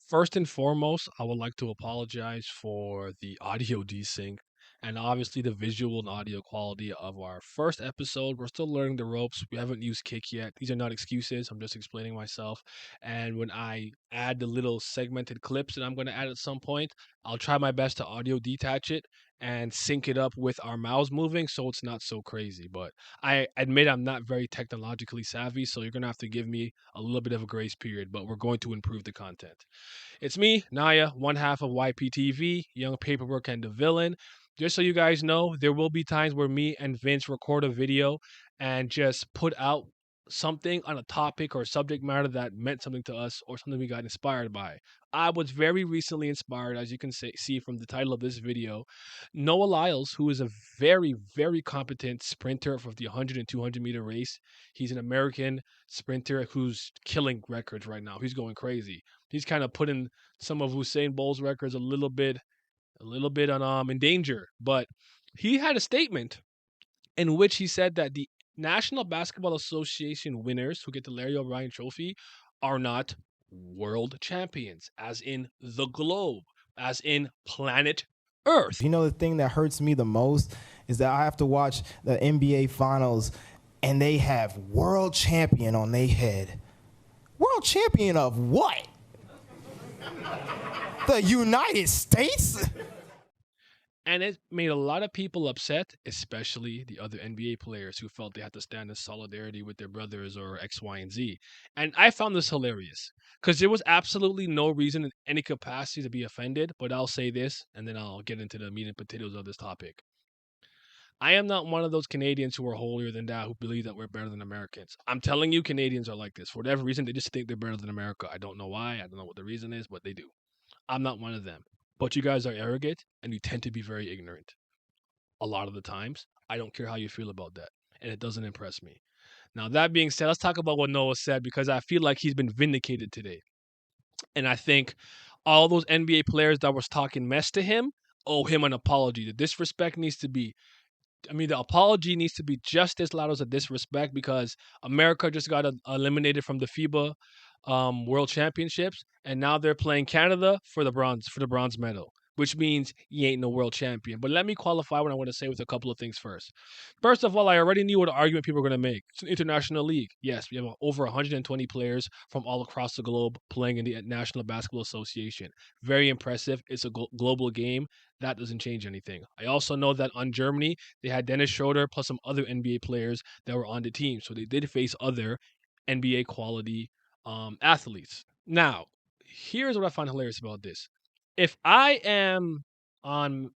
First and foremost, I would like to apologize for the audio desync and obviously the visual and audio quality of our first episode. We're still learning the ropes. We haven't used Kick yet. These are not excuses. I'm just explaining myself. And when I add the little segmented clips that I'm going to add at some point, I'll try my best to audio detach it and sync it up with our mouths moving so it's not so crazy. But I admit I'm not very technologically savvy, so you're going to have to give me a little bit of a grace period, but we're going to improve the content. It's me, Naya, one half of YPTV, Young Paperwork and the Villain. Just so you guys know, there will be times where me and Vince record a video and just put out something on a topic or subject matter that meant something to us or something we got inspired by. I was very recently inspired, as you can see from the title of this video. Noah Lyles, who is a very, very competent sprinter for the 100 and 200 meter race. He's an American sprinter who's killing records right now. He's going crazy. He's kind of putting some of Usain Bolt's records a little bit on in danger. But he had a statement in which he said that the National Basketball Association winners who get the Larry O'Brien Trophy are not world champions, as in the globe, as in planet Earth. You know, the thing that hurts me the most is that I have to watch the NBA Finals and they have world champion on their head. World champion of what? The United States? And it made a lot of people upset, especially the other NBA players who felt they had to stand in solidarity with their brothers or X, Y, and Z. And I found this hilarious because there was absolutely no reason in any capacity to be offended. But I'll say this, and then I'll get into the meat and potatoes of this topic. I am not one of those Canadians who are holier than thou who believe that we're better than Americans. I'm telling you, Canadians are like this. For whatever reason, they just think they're better than America. I don't know why. I don't know what the reason is, but they do. I'm not one of them. But you guys are arrogant and you tend to be very ignorant. A lot of the times, I don't care how you feel about that. And it doesn't impress me. Now, that being said, let's talk about what Noah said because I feel like he's been vindicated today. And I think all those NBA players that was talking mess to him owe him an apology. The disrespect needs to be the apology needs to be just as loud as a disrespect because America just got eliminated from the Fiba World Championships, and now they're playing Canada for the bronze medal, which means he ain't no world champion. But let me qualify what I want to say with a couple of things first. First of all, I already knew what argument people were going to make. It's an international league. Yes, we have over 120 players from all across the globe playing in the National Basketball Association. Very impressive. It's a global game. That doesn't change anything. I also know that on Germany, they had Dennis Schroeder plus some other NBA players that were on the team. So they did face other NBA quality athletes. Now, here's what I find hilarious about this. If I am on,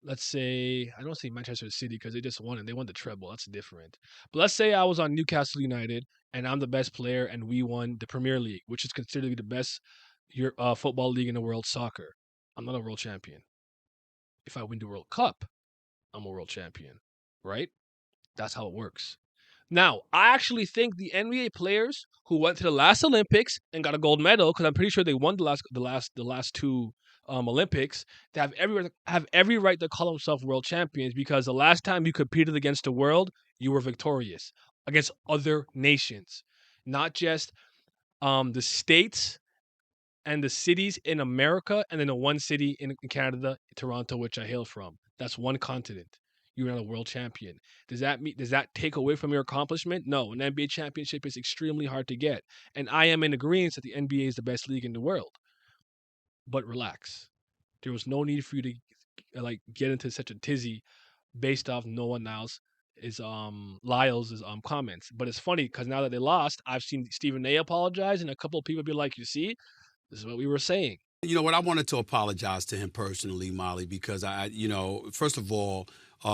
let's say, I don't say Manchester City because they just won and they won the treble. That's different. But let's say I was on Newcastle United and I'm the best player and we won the Premier League, which is considered to be the best football league in the world, soccer. I'm not a world champion. If I win the World Cup, I'm a world champion, right? That's how it works. Now, I actually think the NBA players who went to the last Olympics and got a gold medal, because I'm pretty sure they won the last two Olympics, they have every right to call themselves world champions because the last time you competed against the world, you were victorious against other nations, not just the states and the cities in America, and then the one city in Canada, Toronto, which I hail from. That's one continent. You're not a world champion. Does that take away from your accomplishment? No. An NBA championship is extremely hard to get. And I am in agreement that the NBA is the best league in the world. But relax. There was no need for you to get into such a tizzy based off no one else is Lyles' comments. But it's funny because now that they lost, I've seen Stephen A apologize and a couple of people be like, you see, this is what we were saying. You know what? I wanted to apologize to him personally, Molly, because first of all,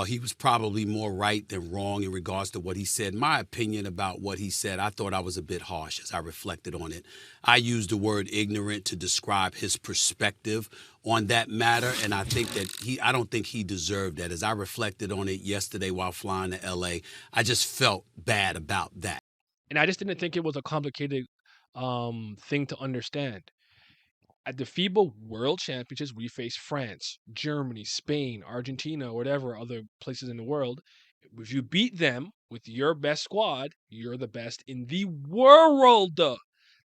he was probably more right than wrong in regards to what he said. My opinion about what he said, I thought I was a bit harsh as I reflected on it. I used the word ignorant to describe his perspective on that matter, and I don't think he deserved that. As I reflected on it yesterday while flying to LA, I just felt bad about that. And I just didn't think it was a complicated thing to understand. At the FIBA World Championships, we face France, Germany, Spain, Argentina, whatever other places in the world. If you beat them with your best squad, you're the best in the world.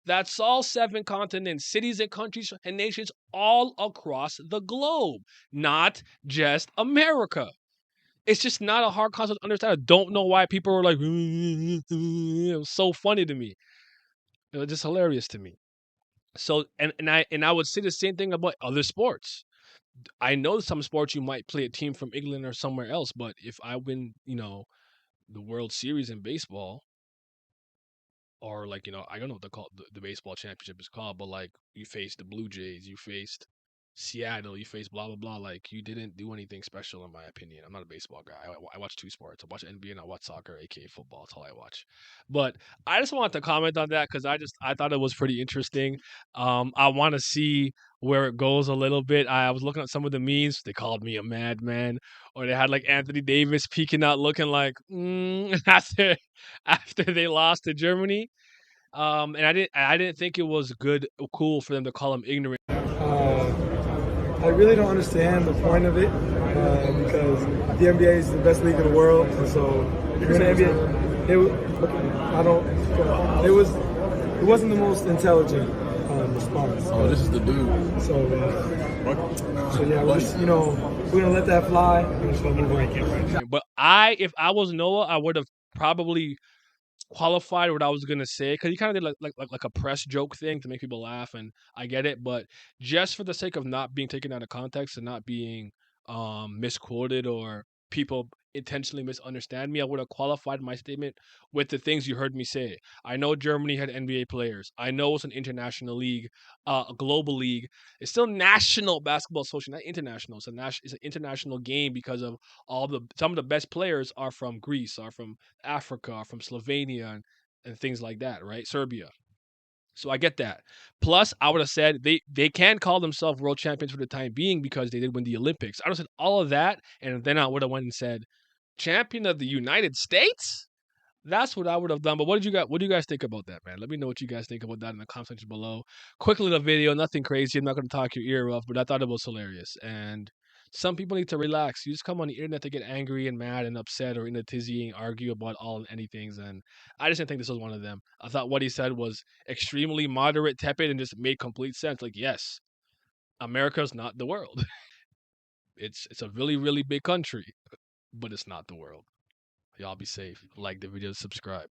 That's all 7 continents, cities and countries and nations all across the globe, not just America. It's just not a hard concept to understand. I don't know why people were like, it was so funny to me. It was just hilarious to me. So and I would say the same thing about other sports. I know some sports you might play a team from England or somewhere else, but if I win, the World Series in baseball, or like I don't know what the baseball championship is called, but like you faced the Blue Jays, you faced Seattle, you faced blah blah blah. Like you didn't do anything special in my opinion. I'm not a baseball guy. I watch 2 sports. I watch NBA and I watch soccer, aka football. That's all I watch. But I just wanted to comment on that because I thought it was pretty interesting. I want to see where it goes a little bit. I was looking at some of the memes. They called me a madman, or they had like Anthony Davis peeking out, looking like after they lost to Germany. And I didn't think it was cool for them to call him ignorant. I really don't understand the point of it because the NBA is the best league in the world, and so when the NBA, it wasn't the most intelligent response. Oh, this is the dude. So yeah, we're gonna let that fly and just gonna move on. But if I was Noah, I would have probably qualified what I was gonna say because he kind of did like a press joke thing to make people laugh, and I get it. But just for the sake of not being taken out of context and not being misquoted or people intentionally misunderstand me, I would have qualified my statement with the things you heard me say. I know Germany had NBA players. I know it's an international league, a global league. It's still National Basketball Association, not international. It's an international game because of some of the best players are from Greece, are from Africa, are from Slovenia, and things like that, right? Serbia. So I get that. Plus, I would have said they can call themselves world champions for the time being because they did win the Olympics. I would have said all of that, and then I would have went and said champion of the United States. That's what I would have done. But what do you guys think about that, man? Let me know what you guys think about that in the comment section below. Quick little video, nothing crazy. I'm not going to talk your ear off, but I thought it was hilarious. And some people need to relax. You just come on the internet to get angry and mad and upset or in a tizzy and argue about all and anything. And I just didn't think this was one of them. I thought what he said was extremely moderate, tepid, and just made complete sense. Like, yes, America's not the world. It's a really, really big country, but it's not the world. Y'all be safe. Like the video, subscribe.